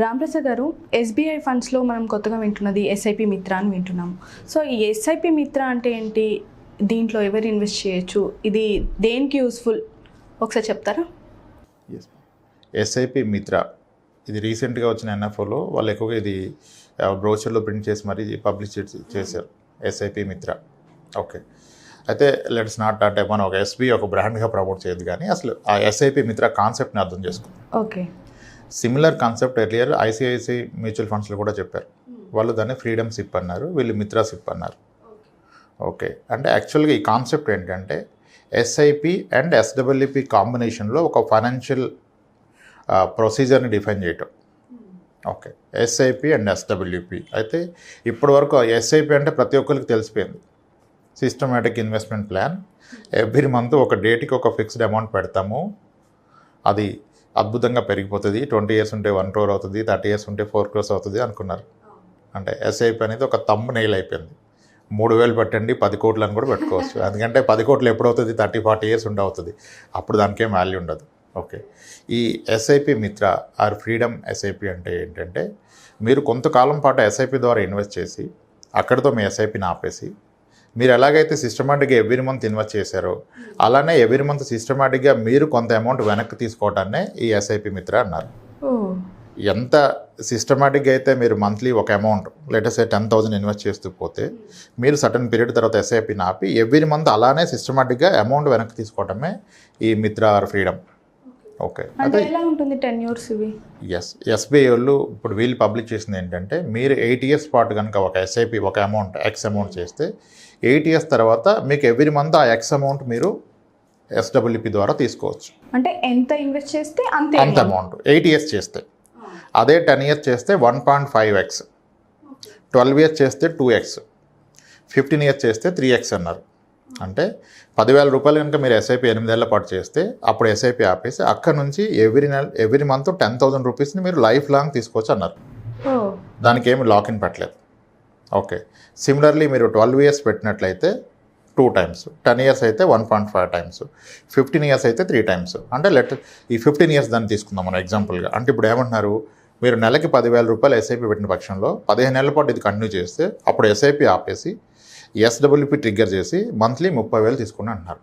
రామప్రసాద్ గారు, ఎస్బీఐ ఫండ్స్లో మనం కొత్తగా వింటున్నది ఎస్ఐపి మిత్ర అని వింటున్నాము. సో ఈ ఎస్ఐపి మిత్ర అంటే ఏంటి, దీంట్లో ఎవరు ఇన్వెస్ట్ చేయొచ్చు, ఇది దేనికి యూస్ఫుల్ ఒకసారి చెప్తారా? ఎస్ఐపి మిత్ర ఇది రీసెంట్గా వచ్చిన ఎన్ఎఫ్ఓలో వాళ్ళు ఎక్కువగా ఇది బ్రోచర్లో ప్రింట్ చేసి మరీ పబ్లిష్ చేశారు ఎస్ఐపి మిత్ర. ఓకే, అయితే లెట్స్ నాట్ అంటే మనం ఒక ఎస్బీ ఒక బ్రాండ్గా ప్రమోట్ చేయదు, కానీ అసలు ఆ ఎస్ఐపి మిత్ర కాన్సెప్ట్ని అర్థం చేసుకుందాం. Okay, similar concept earlier ICICI mutual ఫండ్స్లో కూడా చెప్పారు. వాళ్ళు దాన్ని ఫ్రీడమ్ సిప్ అన్నారు, వీళ్ళు మిత్రా సిప్ అన్నారు. ఓకే, అంటే యాక్చువల్గా ఈ కాన్సెప్ట్ ఏంటంటే ఎస్ఐపి అండ్ ఎస్డబ్ల్యూపి కాంబినేషన్లో ఒక ఫైనాన్షియల్ ప్రొసీజర్ని డిఫైన్ చేయటం. Okay, SIP and SWP. అయితే ఇప్పటి వరకు ఎస్ఐపి అంటే ప్రతి ఒక్కరికి తెలిసిపోయింది, systematic investment plan. Every month ఒక డేట్కి ఒక ఫిక్స్డ్ అమౌంట్ పెడతాము, అది అద్భుతంగా పెరిగిపోతుంది. 20 years ఉంటే 1 crore అవుతుంది, 30 years ఉంటే 4 crores అవుతుంది అనుకున్నారు. అంటే ఎస్ఐపి అనేది ఒక తమ్ము నెయిల్ అయిపోయింది. 3,000 పెట్టండి 10 కోట్లు అని కూడా పెట్టుకోవచ్చు. ఎందుకంటే 10 కోట్లు ఎప్పుడు అవుతుంది, 30-40 years ఉండి అవుతుంది, అప్పుడు దానికేం వాల్యూ ఉండదు. ఓకే, ఈ ఎస్ఐపి మిత్ర ఆర్ ఫ్రీడమ్ ఎస్ఐపి అంటే ఏంటంటే మీరు కొంతకాలం పాటు ఎస్ఐపి ద్వారా ఇన్వెస్ట్ చేసి అక్కడితో మీ ఎస్ఐపిని ఆపేసి మీరు ఎలాగైతే సిస్టమాటిక్గా ఎవ్రీ మంత్ ఇన్వెస్ట్ చేశారో అలానే ఎవ్రీ మంత్ సిస్టమాటిక్గా మీరు కొంత అమౌంట్ వెనక్కి తీసుకోవటాన్నే ఈ ఎస్ఐపి మిత్ర అన్నారు. ఎంత సిస్టమాటిక్గా అయితే మీరు మంత్లీ ఒక అమౌంట్ లెటర్స్ 10,000 ఇన్వెస్ట్ చేస్తూ పోతే మీరు సర్టన్ పీరియడ్ తర్వాత ఎస్ఐపిని ఆపి ఎవ్రీ మంత్ అలానే సిస్టమాటిక్గా అమౌంట్ వెనక్కి తీసుకోవటమే ఈ మిత్ర ఆర్ ఫ్రీడమ్. ఓకే, అంటే ఎలా ఉంటుంది 10 years ఇవి? ఎస్బీఐ వాళ్ళు ఇప్పుడు వీళ్ళు పబ్లిష్ చేసింది ఏంటంటే మీరు 8 years పాటు కనుక ఒక ఎస్ఐపి ఒక అమౌంట్ ఎక్స్ అమౌంట్ చేస్తే 8 years తర్వాత మీకు ఎవ్రీ మంత్ ఆ ఎక్స్ అమౌంట్ మీరు ఎస్డబ్ల్యూపి ద్వారా తీసుకోవచ్చు. అంటే ఎంత ఇన్వెస్ట్ చేస్తే అంత అమౌంట్ 8 years చేస్తే. అదే 10 years చేస్తే 1.5x, 12 years చేస్తే 2x, 15 years చేస్తే 3x అన్నారు. అంటే 10,000 రూపాయలు కనుక మీరు ఎస్ఐపి 8 ఏళ్ల పాటు చేస్తే అప్పుడు ఎస్ఐపి ఆపేసి అక్కడ నుంచి ఎవ్రీ మంత్ 10,000 రూపీస్ని మీరు లైఫ్ లాంగ్ తీసుకోవచ్చు అన్నారు. దానికి ఏమి లాక్ ఇన్ పెట్టలేదు. ఓకే, సిమిలర్లీ మీరు 12 years పెట్టినట్లయితే 2 times, 10 years అయితే 1.5 times, 15 years అయితే 3 times. అంటే ఈ 15 years దాన్ని తీసుకుందాం మనం ఎగ్జాంపుల్గా. అంటే ఇప్పుడు ఏమంటున్నారు, మీరు నెలకి 10,000 రూపాయలు ఎస్ఐపి పెట్టిన పక్షంలో 15 ఏళ్ల పాటు ఇది కంటిన్యూ చేస్తే అప్పుడు ఎస్ఐపి ఆపేసి ఎస్డబ్ల్యూపి ట్రిగ్గర్ చేసి మంత్లీ 30,000 తీసుకుని అంటున్నారు.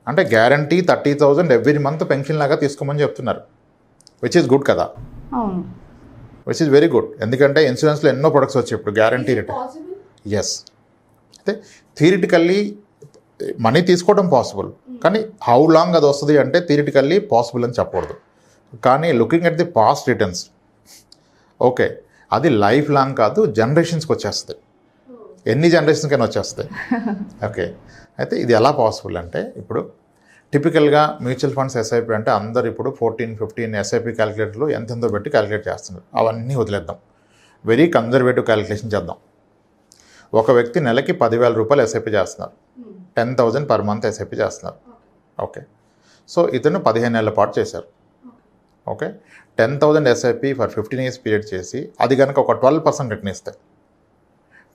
అంటే గ్యారంటీ 30,000 ఎవ్రీ మంత్ పెన్షన్ లాగా తీసుకోమని చెప్తున్నారు, విచ్ ఈజ్ గుడ్ కదా, విచ్ ఈజ్ వెరీ గుడ్. ఎందుకంటే ఇన్సూరెన్స్లో ఎన్నో ప్రొడక్ట్స్ వచ్చాయి ఇప్పుడు గ్యారంటీ రిటర్న్. ఎస్, అయితే థియరిటికల్లీ మనీ తీసుకోవడం పాసిబుల్, కానీ హౌ లాంగ్ అది వస్తుంది అంటే థియరిటికల్లీ పాసిబుల్ అని చెప్పకూడదు. కానీ looking at the past returns, okay, అది లైఫ్ లాంగ్ కాదు, జనరేషన్స్కి వచ్చేస్తుంది, ఎన్ని జనరేషన్స్కైనా వచ్చేస్తాయి. ఓకే, అయితే ఇది ఎలా పాసిబుల్ అంటే ఇప్పుడు టిపికల్గా మ్యూచువల్ ఫండ్స్ ఎస్ఐపి అంటే అందరు ఇప్పుడు 14-15 ఎస్ఐపి క్యాలిక్యులేటర్లు ఎంతెంతో పెట్టి క్యాలిక్యులేట్ చేస్తున్నారు. అవన్నీ వదిలేద్దాం, వెరీ కన్జర్వేటివ్ క్యాలిక్యులేషన్ చేద్దాం. ఒక వ్యక్తి నెలకి 10,000 రూపాయలు ఎస్ఐపి చేస్తున్నారు, 10,000 per month ఎస్ఐపి చేస్తున్నారు. ఓకే, సో ఇతను 15 ఏళ్ల పాటు చేశారు. Okay, 10,000 SIP for 15 years period చేసి అది కనుక ఒక 12% రిటర్న్ ఇస్తాయి.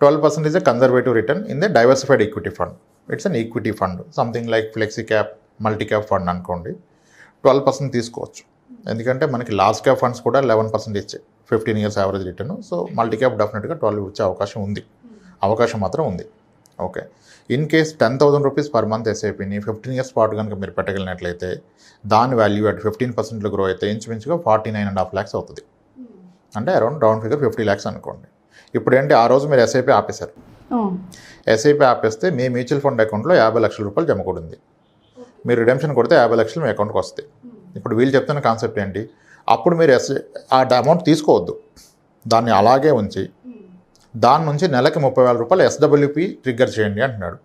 12% is a conservative return in the diversified equity fund. It's an equity fund, something like flexi cap, multi cap fund అనుకోండి. 12% తీసుకోవచ్చు, ఎందుకంటే మనకి లార్జ్ క్యాప్ ఫండ్స్ కూడా 11% ఇచ్చాయి 15 years average return. So multi cap డెఫినెట్గా 12 ఇచ్చే అవకాశం మాత్రం ఉంది. Okay, in case 10,000 rupees per month ఎస్ఐపిని 15 years పాటు కనుక మీరు పెట్టగలిగినట్లయితే దాని వాల్యూ అట్ 15% గ్రో అయితే ఇంచుమించుగా 49.5 lakhs అవుతుంది. అంటే రౌండ్ ఫిగర్ 50 lakhs అనుకోండి. ఇప్పుడు ఏంటి, ఆ రోజు మీరు ఎస్ఐపి ఆపేశారు. ఎస్ఐపి ఆపేస్తే మీ మ్యూచువల్ ఫండ్ అకౌంట్లో 50 లక్షల రూపాయలు జమ కూడా ఉంది. మీరు రిడెంప్షన్ కొడితే 50 లక్షలు మీ అకౌంట్కి వస్తాయి. ఇప్పుడు వీళ్ళు చెప్తున్న కాన్సెప్ట్ ఏంటి, అప్పుడు మీరు ఆ అమౌంట్ తీసుకోవద్దు, దాన్ని అలాగే ఉంచి దాని నుంచి నెలకి 30,000 రూపాయలు ఎస్డబ్ల్యూపి ట్రిగ్గర్ చేయండి అంటున్నాడు.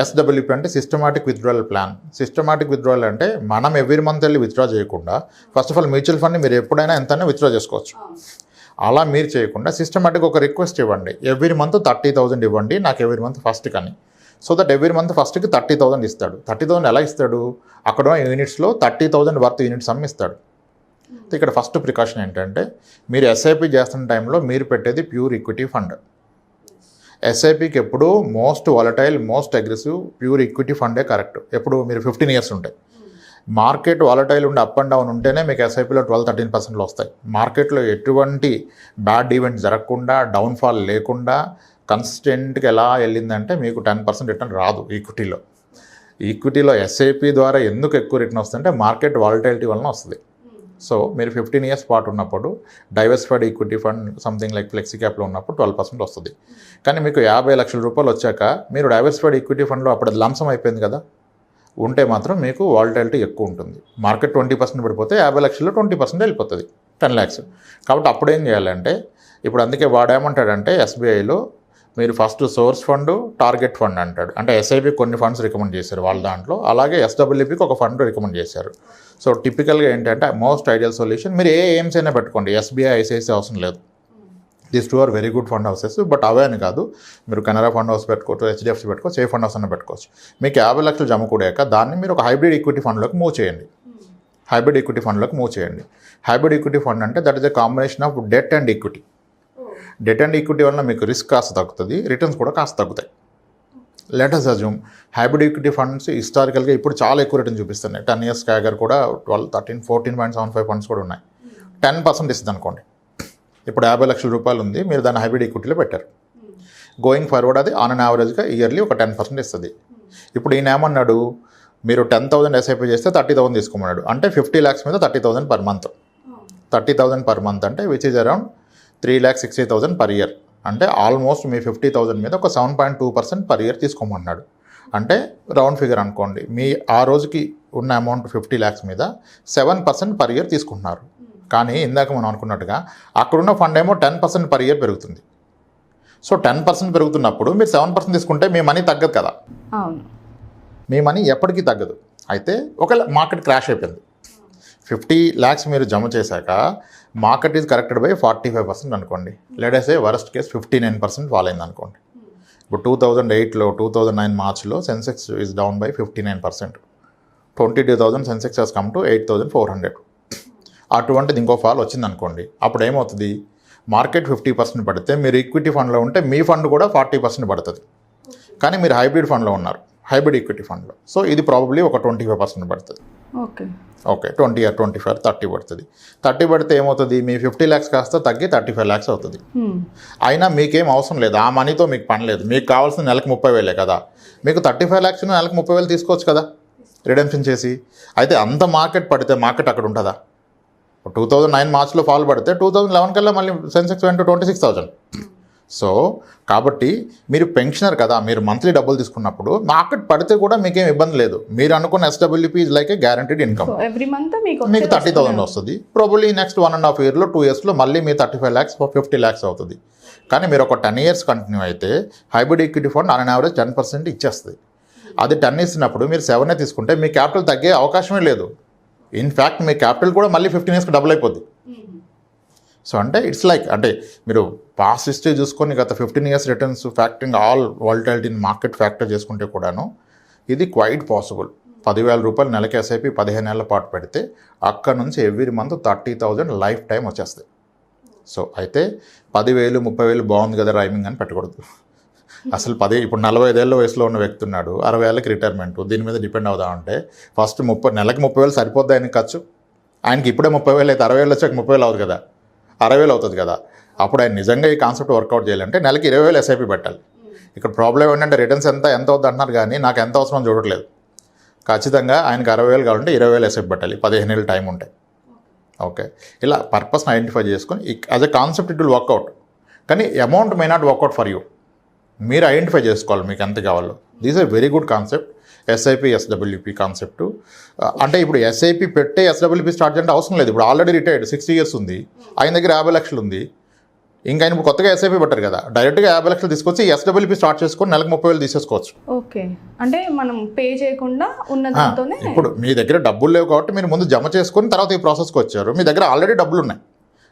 ఎస్డబ్ల్యూపి అంటే systematic withdrawal plan. Systematic withdrawal అంటే మనం ఎవ్రీ మంత్ వెళ్ళి విత్డ్రా చేయకుండా ఫస్ట్ ఆఫ్ ఆల్ మ్యూచువల్ ఫండ్ని మీరు ఎప్పుడైనా ఎంతైనా విత్డ్రా చేసుకోవచ్చు. అలా మీరు చేయకుండా సిస్టమేటిక్ ఒక రిక్వెస్ట్ ఇవ్వండి, ఎవ్రీ మంత్ 30,000 ఇవ్వండి నాకు ఎవ్రీ మంత్ ఫస్ట్ కానీ. సో దట్ ఎవ్రీ మంత్ ఫస్ట్కి 30,000 ఇస్తాడు. 30,000 ఎలా ఇస్తాడు, అక్కడ యూనిట్స్లో 30,000 వర్త్ యూనిట్స్ అమ్మిస్తాడు. ఇక్కడ ఫస్ట్ ప్రికాషన్ ఏంటంటే మీరు ఎస్ఐపి చేస్తున్న టైంలో మీరు పెట్టేది ప్యూర్ ఈక్విటీ ఫండ్. ఎస్ఐపికి ఎప్పుడు most volatile most aggressive pure equity ఫండే కరెక్ట్. ఎప్పుడు మీరు 15 years ఉంటాయి. మార్కెట్ వాలటైల్ ఉండి అప్ అండ్ డౌన్ ఉంటేనే మీకు ఎస్ఐపిలో 12-13% వస్తాయి. మార్కెట్లో ఎటువంటి బ్యాడ్ ఈవెంట్ జరగకుండా, డౌన్ఫాల్ లేకుండా కన్సిస్టెంట్గా ఎలా వెళ్ళిందంటే మీకు 10% రిటర్న్ రాదు ఈక్విటీలో. ఈక్విటీలో ఎస్ఐపి ద్వారా ఎందుకు ఎక్కువ రిటర్న్ వస్తుందంటే మార్కెట్ వాలటైలిటీ వలన వస్తుంది. సో మీరు 15 years పాటు ఉన్నప్పుడు diversified equity fund something like flexi క్యాప్లో ఉన్నప్పుడు 12% వస్తుంది. కానీ మీకు 50 లక్షల రూపాయలు వచ్చాక మీరు డైవర్సిఫైడ్ ఈక్విటీ ఫండ్లో అప్పుడు లంసం అయిపోయింది కదా, ఉంటే మాత్రం మీకు వాలటైలిటీ ఎక్కువ ఉంటుంది. మార్కెట్ 20% పడిపోతే 50 లక్షల్లో 20% వెళ్ళిపోతుంది, 10 lakhs. కాబట్టి అప్పుడు ఏం చేయాలంటే, ఇప్పుడు అందుకే వాడేమంటాడంటే ఎస్బీఐలో మీరు first source fund, target fund అంటాడు. అంటే ఎస్ఐపి కొన్ని ఫండ్స్ రికమెండ్ చేశారు వాళ్ళ దాంట్లో, అలాగే ఎస్డబ్ల్యూపీకి ఒక ఫండ్ రికమెండ్ చేశారు. సో టిపికల్గా ఏంటంటే మోస్ట్ ఐడియల్ సొల్యూషన్ మీరు ఏ ఎయిమ్స్ అయినా పెట్టుకోండి, ఎస్బీఐ ఐసిఐసి అవసరం లేదు. These two are very good fund houses. But అవే అని కాదు, మీరు కెనరా ఫండ్ హౌస్ పెట్టుకోవచ్చు, హెచ్డిఎఫ్సి పెట్టుకోవచ్చు, ఏ ఫండ్ హౌస్ అన్న పెట్టుకోవచ్చు. మీకు 50 లక్షలు జమ కూడాక దాన్ని మీరు ఒక హైబ్రిడ్ ఈక్విటీ ఫండ్లోకి మూవ్ చేయండి. హైబ్రిడ్ ఈక్విటీ ఫండ్లోకి మూవ్ చేయండి. హైబ్రిడ్ ఈక్విటీ ఫండ్ అంటే that is a combination of debt and equity. Debt and equity వల్ల మీకు రిస్క్ కాస్త తగ్గుతుంది, రిటర్న్స్ కూడా కాస్త తగ్గుతాయి. Let us assume hybrid equity funds హిస్టారికల్గా ఇప్పుడు చాలా ఎక్కువ రిటర్న్ చూపిస్తున్నాయి. 10 years క్యాగర్ కూడా 14.75 ఫండ్స్ కూడా ఉన్నాయి. 10% ఇస్తుంది అనుకోండి. ఇప్పుడు 50 లక్షల రూపాయలు ఉంది, మీరు దాన్ని హైబ్రిడ్ ఈక్విటీలో పెట్టారు. గోయింగ్ ఫార్వర్డ్ అది ఆన్ అన్ యావరేజ్గా ఇయర్లీ ఒక 10% ఇస్తుంది. ఇప్పుడు ఈయన ఏమన్నాడు, మీరు 10,000 ఎస్ఐపి చేస్తే 30,000 తీసుకోమన్నాడు. అంటే 50 lakhs మీద 30,000 per month. 30,000 per month అంటే which is around 3,60,000 per year. అంటే ఆల్మోస్ట్ మీ 50,000 మీద ఒక 7.2% per year తీసుకోమన్నాడు. అంటే రౌండ్ ఫిగర్ అనుకోండి, మీ ఆ రోజుకి ఉన్న అమౌంట్ 50 lakhs మీద 7% per year తీసుకుంటున్నారు. కానీ ఇందాక మనం అనుకున్నట్టుగా అక్కడున్న ఫండ్ ఏమో 10% per year పెరుగుతుంది. సో 10% పెరుగుతున్నప్పుడు మీరు 7% తీసుకుంటే మీ మనీ తగ్గదు కదా. అవును, మీ మనీ ఎప్పటికీ తగ్గదు. అయితే ఒకవేళ మార్కెట్ క్రాష్ అయిపోయింది, 50 lakhs మీరు జమ చేశాక మార్కెట్ ఈజ్ కరెక్టెడ్ బై 45% అనుకోండి. Let's say worst case 59% fall అయింది అనుకోండి. ఇప్పుడు 2008లో 2009 మార్చ్లో Sensex is down by 59%. 22,000 Sensex has come to 8,400. అటువంటిది ఇంకో ఫాల్ వచ్చింది అనుకోండి. అప్పుడు ఏమవుతుంది, మార్కెట్ 50% పడితే మీరు ఈక్విటీ ఫండ్లో ఉంటే మీ ఫండ్ కూడా 40% పడుతుంది. కానీ మీరు హైబ్రిడ్ ఫండ్లో ఉన్నారు, హైబ్రిడ్ ఈక్విటీ ఫండ్లో. సో ఇది ప్రాబబ్లీ ఒక 25% పడుతుంది. ఓకే 20 or 25, 30 పడుతుంది. 30 పడితే ఏమవుతుంది, మీ 50 lakhs కాస్త తగ్గి 35 lakhs అవుతుంది. అయినా మీకేం అవసరం లేదు, ఆ మనీతో మీకు పని లేదు. మీకు కావాల్సిన నెలకు 30,000 కదా, మీకు 35 lakhs నెలకు 30,000 తీసుకోవచ్చు కదా రిడెంప్షన్ చేసి. అయితే అంత మార్కెట్ పడితే మార్కెట్ అక్కడ ఉంటుందా? 2009 మార్చ్లో ఫాల్ పడితే 2011 కల్లా మళ్ళీ సెన్సెక్స్ వెంట 26,000. సో కాబట్టి మీరు పెన్షనర్ కదా, మీరు మంత్లీ డబ్బులు తీసుకున్నప్పుడు మార్కెట్ పడితే కూడా మీకేం ఇబ్బంది లేదు. మీరు అనుకున్న SWP is like A guaranteed income. Every month మీకు 30,000 వస్తుంది. ప్రాబబ్లీ నెక్స్ట్ 1.5 yearలో 2 yearsలో మళ్ళీ మీ 35 lakhs 50 lakhs అవుతుంది. కానీ మీరు ఒక 10 years కంటిన్యూ అయితే hybrid equity fund on average 10% ఇచ్చేస్తుంది. అది 10 ఇచ్చినప్పుడు మీరు 7 తీసుకుంటే మీ క్యాపిటల్ తగ్గే అవకాశమే లేదు. ఇన్ఫ్యాక్ట్ మీ క్యాపిటల్ కూడా మళ్ళీ 15 yearsకి డబుల్ అయిపోద్ది. సో అంటే ఇట్స్ లైక్, అంటే మీరు పాస్ట్ హిస్టరీ చూసుకొని గత 15 years returns factoring all volatility market factor చేసుకుంటే కూడాను ఇది క్వైట్ పాసిబుల్. 10,000 రూపాయలు నెలకి ఎస్ఐపి 15 నెలల పాటు పెడితే అక్కడ నుంచి ఎవ్రీ మంత్ 30,000 లైఫ్ టైం వచ్చేస్తాయి. సో అయితే 10,000 30,000 బాగుంది కదా రైమింగ్ అని పెట్టకూడదు. అసలు ఇప్పుడు 45 ఏళ్ళ వయసులో ఉన్న వ్యక్తి ఉన్నాడు, 60 ఏళ్ళకి రిటైర్మెంట్, దీని మీద డిపెండ్ అవుదామంటే ఫస్ట్ నెలకి 30,000 సరిపోద్ది ఆయనకి ఖర్చు. ఆయనకి ఇప్పుడే 30,000 అయితే 60 ఏళ్ళు వచ్చాక 30,000 అవుతుంది కదా, 60,000 అవుతుంది కదా. అప్పుడు ఆయన నిజంగా ఈ కాన్సెప్ట్ వర్కౌట్ చేయాలంటే నెలకి 20,000 ఎస్ఐపి పెట్టాలి. ఇక్కడ ప్రాబ్లం ఏంటంటే రిటర్న్స్ ఎంత అవుతుంది అంటున్నారు, కానీ నాకు ఎంత అవసరం చూడట్లేదు. ఖచ్చితంగా ఆయనకి 60,000 కావాలంటే 20,000 ఎస్ఐపి పెట్టాలి, 15 ఏళ్ళు టైం ఉంటాయి. ఓకే, ఇలా పర్పస్ని ఐడెంటిఫై చేసుకొని as a concept it will work out. కానీ amount may not work out for you. మీరు ఐడెంటిఫై చేసుకోవాలి మీకు ఎంత కావాలో. This is a very good concept, SIP SWP concept. అంటే ఇప్పుడు ఎస్ఐపి పెట్టే ఎస్డబ్ల్యూపీ స్టార్ట్ చేయంటే అవసరం లేదు. ఇప్పుడు ఆల్రెడీ రిటైర్డ్ 60 years ఉంది, ఆయన దగ్గర 50 లక్షలు ఉంది. ఇంకా ఆయన కొత్తగా ఎస్ఐపి పెట్టారు కదా, డైరెక్ట్గా 50 లక్షలు తీసుకొచ్చి ఎస్డబ్ల్యూపీ స్టార్ట్ చేసుకొని నెలకు 30,000 తీసేసుకోవచ్చు. ఓకే, అంటే మనం పే చేయకుండా ఉన్న దాంతోనే. ఇప్పుడు మీ దగ్గర డబ్బులు లేవు కాబట్టి మీరు ముందు జమ చేసుకొని తర్వాత ఈ ప్రాసెస్కి వచ్చారు. మీ దగ్గర ఆల్రెడీ డబ్బులు ఉన్నాయి,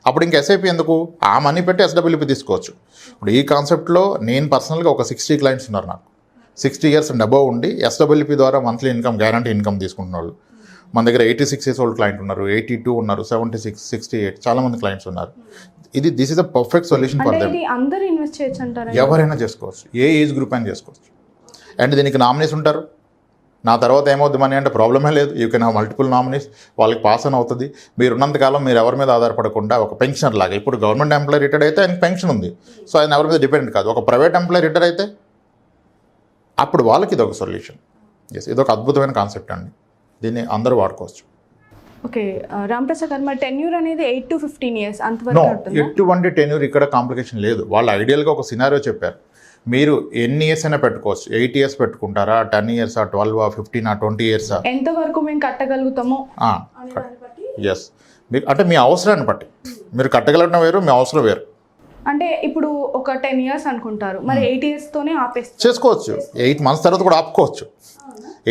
అప్పుడు ఇంకా ఎస్ఐపి ఎందుకు, ఆ మనీ పెట్టి ఎస్డబ్ల్యూపీ తీసుకోవచ్చు. ఇప్పుడు ఈ కాన్సెప్ట్లో నేను పర్సనల్గా ఒక 60 clients ఉన్నారు నాకు, 60 years అండ్ అబవ్ ఉండి ఎస్డబ్ల్యూపీ ద్వారా మంత్లీ ఇన్కమ్ గ్యారంటీ ఇన్కమ్ తీసుకుంటున్న వాళ్ళు. మన దగ్గర 86 years old క్లయింట్ ఉన్నారు, 82 ఉన్నారు, 76, 68 చాలామంది క్లయింట్స్ ఉన్నారు. This is a perfect solution for them. అందరూ ఇన్వెస్ట్ చేయొచ్చు అంటారా? ఎవరైనా చేసుకోవచ్చు, ఏ ఏజ్ గ్రూప్ అయినా చేసుకోవచ్చు. అండ్ దీనికి నామినీస్ ఉంటారు, నా తర్వాత ఏమవుద్ది మనీ అంటే ప్రాబ్లమే లేదు. You can have multiple nominees, వాళ్ళకి పాస్ అని అవుతుంది. మీరు ఉన్నంతకాలం మీరు ఎవరి మీద ఆధారపడకుండా ఒక పెన్షనర్ లాగా, ఇప్పుడు గవర్నమెంట్ ఎంప్లాయీ రిటైర్డ్ అయితే ఆయనకి పెన్షన్ ఉంది, సో ఆయన ఎవరి మీద డిపెండ్ కాదు. ఒక ప్రైవేట్ ఎంప్లాయీ రిటైర్ అయితే అప్పుడు వాళ్ళకి ఇది ఒక సొల్యూషన్. ఎస్, ఇది ఒక అద్భుతమైన కాన్సెప్ట్ అండి, దీన్ని అందరూ వాడుకోవచ్చు. ఓకే రాంప్రసాద్ గారు, మరి టెన్యూర్ అనేది 8 to 15 years అంతవరకు ఉంటుందా? ఎటువంటి టెన్యూర్ ఇక్కడ కాంప్లికేషన్ లేదు. వాళ్ళు ఐడియల్గా ఒక సినారియో చెప్పారు. మీరు ఎన్ని ఇయర్స్ అయినా పెట్టుకోవచ్చు. 8 years పెట్టుకుంటారా, 10 years, 12, 15, 20 years, ఎంత వరకు మేము కట్టగలుగుతామో. ఎస్, మీకు అంటే మీ అవసరాన్ని బట్టి మీరు కట్టగలగడం వేరు, మీ అవసరం వేరు. అంటే ఇప్పుడు ఒక 10 years అనుకుంటారు, మరి 8 years తోనే ఆపేస్తారు. చేసుకోవచ్చు, 8 months తర్వాత కూడా ఆపుకోవచ్చు,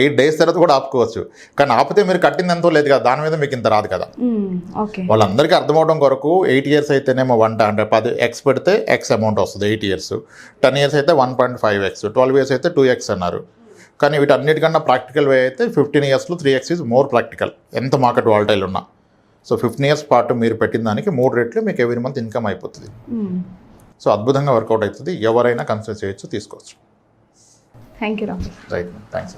8 days తర్వాత కూడా ఆపుకోవచ్చు. కానీ ఆపితే మీరు కట్టింది ఎంతో లేదు కదా, దాని మీద మీకు ఇంత రాదు కదా. వాళ్ళందరికీ అర్థమవడం కొరకు 8 years అయితేనేమో 10x పెడితే x అమౌంట్ వస్తుంది 8 years, 10 years అయితే 1.5x, 12 years అయితే 2x అన్నారు. కానీ వీటన్నిటికన్నా ప్రాక్టికల్ వే అయితే 15 yearsలో 3x ఈజ్ మోర్ ప్రాక్టికల్, ఎంత మార్కెట్ వాలటైల్ ఉన్నా. సో 15 years పాటు మీరు పెట్టిన దానికి 3 రెట్లు మీకు ఎవ్రీ మంత్ ఇన్కమ్ అయిపోతుంది. సో అద్భుతంగా వర్కౌట్ అవుతుంది, ఎవరైనా కన్సిడర్ చేయొచ్చు, తీసుకోవచ్చు. Thank you Ram. Right, thanks.